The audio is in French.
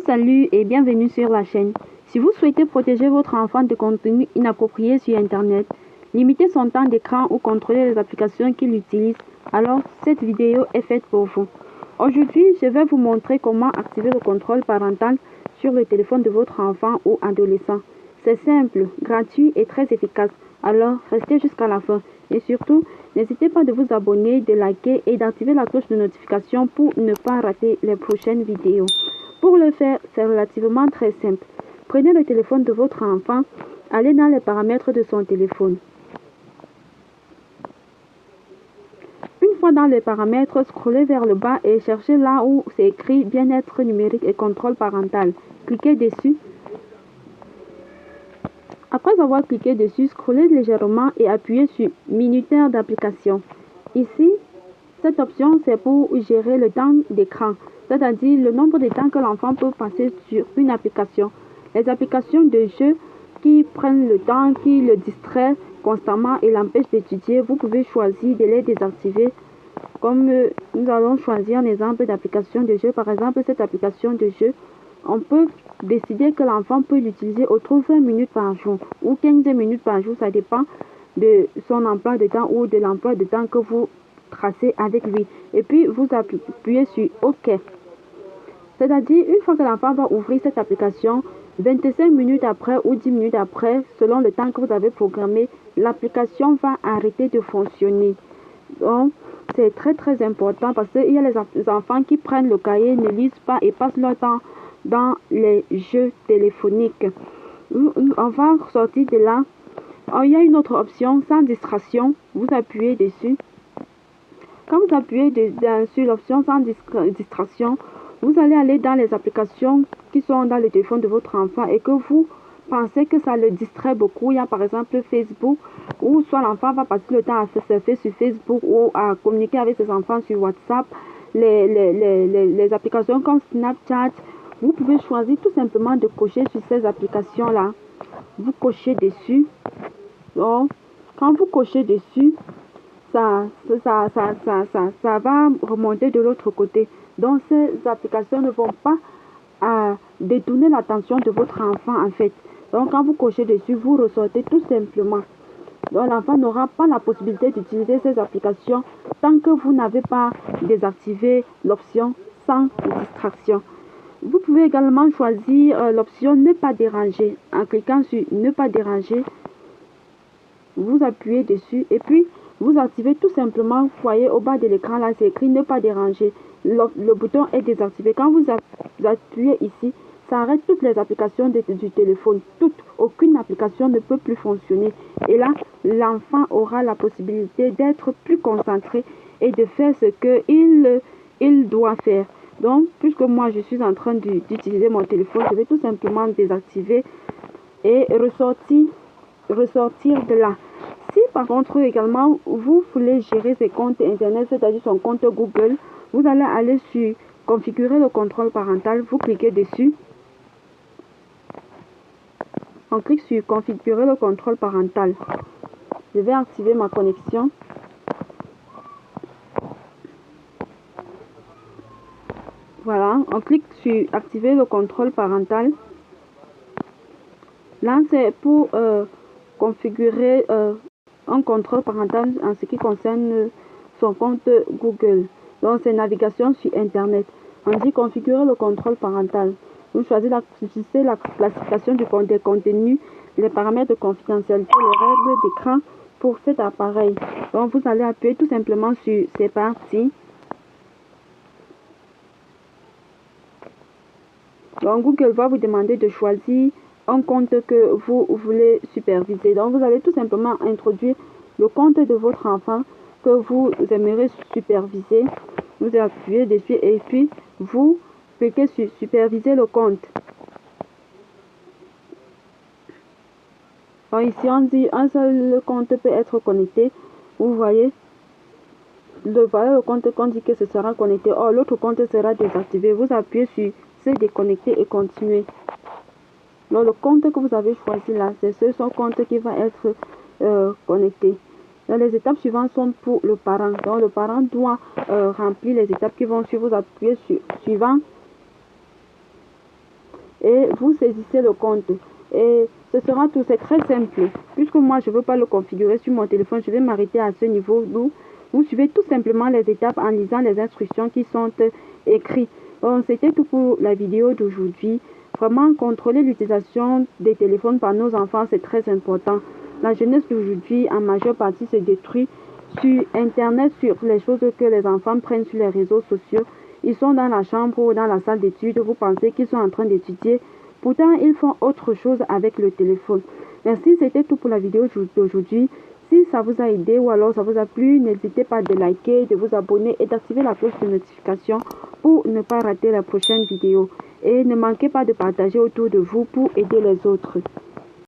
Salut et bienvenue sur la chaîne. Si vous souhaitez protéger votre enfant de contenu inapproprié sur Internet, limiter son temps d'écran ou contrôler les applications qu'il utilise, alors cette vidéo est faite pour vous. Aujourd'hui, je vais vous montrer comment activer le contrôle parental sur le téléphone de votre enfant ou adolescent. C'est simple, gratuit et très efficace, alors restez jusqu'à la fin. Et surtout, n'hésitez pas de vous abonner, de liker et d'activer la cloche de notification pour ne pas rater les prochaines vidéos. Pour le faire, c'est relativement très simple. Prenez le téléphone de votre enfant, allez dans les paramètres de son téléphone. Une fois dans les paramètres, scrollez vers le bas et cherchez là où c'est écrit bien-être numérique et contrôle parental. Cliquez dessus. Après avoir cliqué dessus, scrollez légèrement et appuyez sur minuteur d'application. Ici, cette option c'est pour gérer le temps d'écran, c'est-à-dire le nombre de temps que l'enfant peut passer sur une application. Les applications de jeux qui prennent le temps, qui le distraient constamment et l'empêchent d'étudier, vous pouvez choisir de les désactiver. Comme nous allons choisir un exemple d'application de jeu, par exemple cette application de jeu, on peut décider que l'enfant peut l'utiliser autour de 20 minutes par jour ou 15 minutes par jour, ça dépend de son emploi de temps ou de l'emploi de temps que vous tracez avec lui. Et puis vous appuyez sur OK. C'est-à-dire, une fois que l'enfant va ouvrir cette application, 25 minutes après ou 10 minutes après, selon le temps que vous avez programmé, l'application va arrêter de fonctionner. Donc, c'est très important parce qu'il y a les enfants qui prennent le cahier, ne lisent pas et passent leur temps dans les jeux téléphoniques. On va sortir de là. Il y a une autre option, sans distraction. Vous appuyez dessus. Quand vous appuyez sur l'option sans distraction, vous allez aller dans les applications qui sont dans le téléphone de votre enfant et que vous pensez que ça le distrait beaucoup. Il y a par exemple Facebook, où soit l'enfant va passer le temps à se surfer sur Facebook ou à communiquer avec ses enfants sur WhatsApp. Les applications comme Snapchat, vous pouvez choisir tout simplement de cocher sur ces applications-là. Vous cochez dessus. Donc, quand vous cochez dessus, ça va remonter de l'autre côté. Donc, ces applications ne vont pas détourner l'attention de votre enfant, en fait. Donc, quand vous cochez dessus, vous ressortez tout simplement. Donc, l'enfant n'aura pas la possibilité d'utiliser ces applications tant que vous n'avez pas désactivé l'option sans distraction. Vous pouvez également choisir l'option ne pas déranger. En cliquant sur ne pas déranger, vous appuyez dessus et puis vous activez tout simplement. Vous voyez au bas de l'écran là, c'est écrit ne pas déranger. Le bouton est désactivé. Quand vous appuyez ici, ça arrête toutes les applications du téléphone. Aucune application ne peut plus fonctionner. Et là, l'enfant aura la possibilité d'être plus concentré et de faire ce qu'il doit faire. Donc, puisque moi je suis en train d'utiliser mon téléphone, je vais tout simplement désactiver et ressortir de là. Si par contre également vous voulez gérer ses comptes internet, c'est-à-dire son compte Google, vous allez aller sur configurer le contrôle parental, vous cliquez dessus. On clique sur configurer le contrôle parental. Je vais activer ma connexion. Voilà, on clique sur activer le contrôle parental. Là, c'est pour configurer un contrôle parental en ce qui concerne son compte Google. Donc, c'est navigation sur Internet. On dit configurer le contrôle parental. Vous choisissez la classification des contenus, les paramètres de confidentialité, les règles d'écran pour cet appareil. Donc, vous allez appuyer tout simplement sur c'est parti. Donc, Google va vous demander de choisir un compte que vous voulez superviser. Donc, vous allez tout simplement introduire le compte de votre enfant que vous aimeriez superviser. Vous appuyez dessus et puis vous cliquez sur superviser le compte. Donc, ici, on dit un seul compte peut être connecté. Vous voyez, le compte qu'on dit que ce sera connecté. Or, l'autre compte sera désactivé. Vous appuyez sur se déconnecter et continuer. Donc, le compte que vous avez choisi là, c'est ce compte qui va être connecté. Donc, les étapes suivantes sont pour le parent. Donc, le parent doit remplir les étapes qui vont suivre. Vous appuyez sur suivant. et vous saisissez le compte. Et ce sera tout, c'est très simple. Puisque moi, je ne veux pas le configurer sur mon téléphone, je vais m'arrêter à ce niveau où vous suivez tout simplement les étapes en lisant les instructions qui sont écrites. Bon, c'était tout pour la vidéo d'aujourd'hui. Vraiment, contrôler l'utilisation des téléphones par nos enfants, c'est très important. La jeunesse d'aujourd'hui, en majeure partie, se détruit sur Internet, sur les choses que les enfants prennent sur les réseaux sociaux. Ils sont dans la chambre ou dans la salle d'études. Vous pensez qu'ils sont en train d'étudier. Pourtant, ils font autre chose avec le téléphone. Merci, c'était tout pour la vidéo d'aujourd'hui. Si ça vous a aidé ou alors ça vous a plu, n'hésitez pas de liker, de vous abonner et d'activer la cloche de notification pour ne pas rater la prochaine vidéo. Et ne manquez pas de partager autour de vous pour aider les autres.